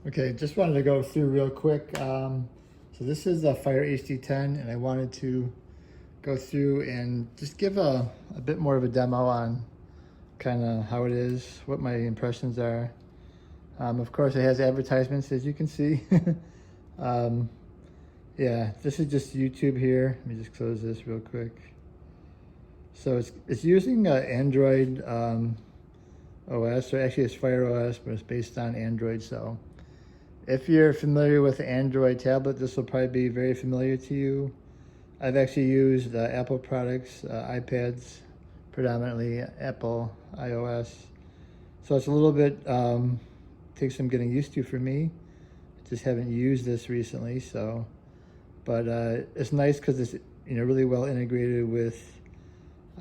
Okay, just wanted to go through real quick. So this is a Fire HD10, and I wanted to go through and just give a bit more of a demo on kind of how it is, what my impressions are. Of course, it has advertisements, as you can see. Yeah, this is just YouTube here. Let me just close this real quick. So it's using Android OS, or actually it's Fire OS, but it's based on Android. So if you're familiar with the Android tablet, this will probably be very familiar to you. I've actually used Apple products, iPads, predominantly Apple iOS. So it's a little bit, takes some getting used to for me. I just haven't used this recently, so. But it's nice because it's really well integrated with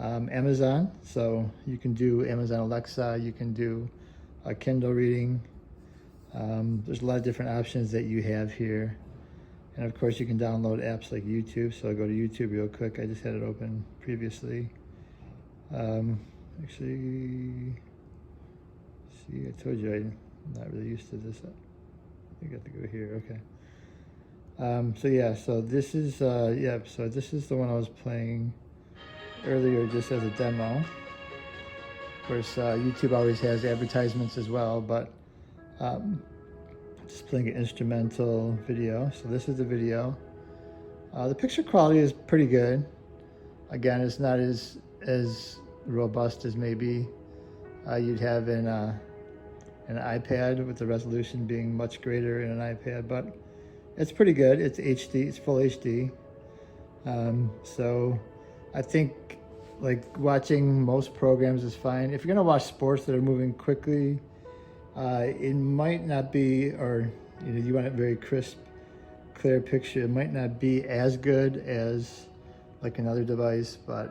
Amazon. So you can do Amazon Alexa, you can do Kindle reading. There's a lot of different options that you have here. And of course you can download apps like YouTube. So I'll go to YouTube real quick. I just had it open previously. Actually, see, I told you I'm not really used to this. I think I have to go here, okay. So yeah, so this is, yeah, so this is the one I was playing earlier just as a demo. Of course, YouTube always has advertisements as well, but just playing an instrumental video. So this is the video. The picture quality is pretty good. Again, it's not as robust as maybe you'd have in an iPad, with the resolution being much greater in an iPad, but it's pretty good. It's HD, it's full HD. So I think like watching most programs is fine. If you're gonna watch sports that are moving quickly, it might not be, or you want a very crisp, clear picture. It might not be as good as like another device, but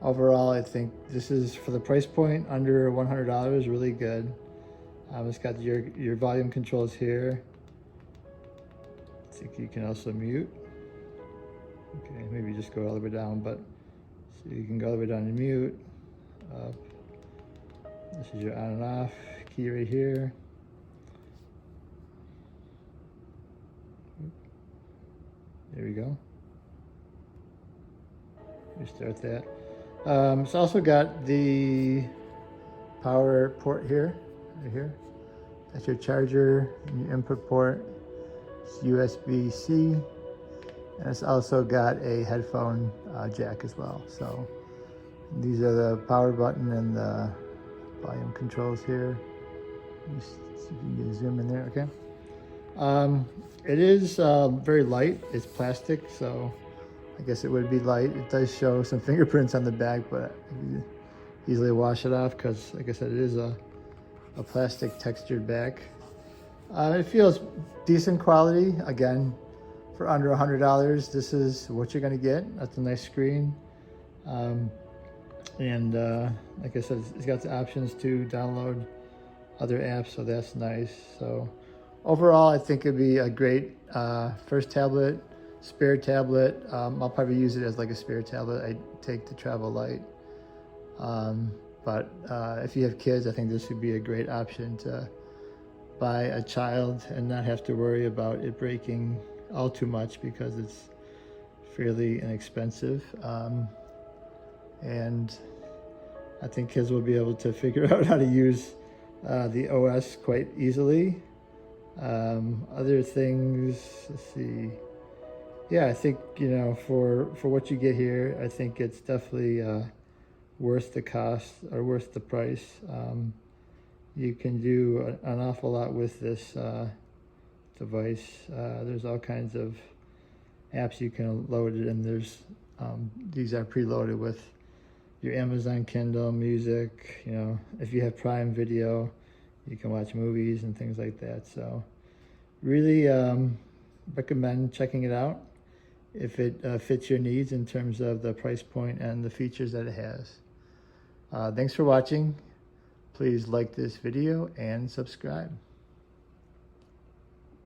overall, I think this is, for the price point, under $100, really good. It's got your volume controls here. I think you can also mute. Okay, maybe just go all the way down, but so you can go all the way down to mute. Up. This is your on and off key right here. There we go. Restart that. It's also got the power port here, right here. That's your charger and your input port. It's USB-C, and it's also got a headphone jack as well. So these are the power button and the volume controls here. Let's see if you can zoom in there, okay. It is very light. It's plastic, so I guess it would be light. It does show some fingerprints on the back, but you easily wash it off because, like I said, it is a plastic textured back. It feels decent quality. Again, for under $100, this is what you're gonna get. That's a nice screen. And like I said, it's got the options to download other apps, so that's nice. So overall, I think it'd be a great first tablet, spare tablet. I'll probably use it as like a spare tablet I take to travel light. But if you have kids, I think this would be a great option to buy a child and not have to worry about it breaking all too much, because it's fairly inexpensive. And I think kids will be able to figure out how to use the OS quite easily. Other things, let's see. Yeah, I think, for what you get here, I think it's definitely worth the cost, or worth the price. You can do an awful lot with this device. There's all kinds of apps you can load it in. There's these are preloaded with your Amazon Kindle, music. If you have Prime Video, you can watch movies and things like that. So really recommend checking it out if it fits your needs in terms of the price point and the features that it has. Thanks for watching. Please like this video and subscribe.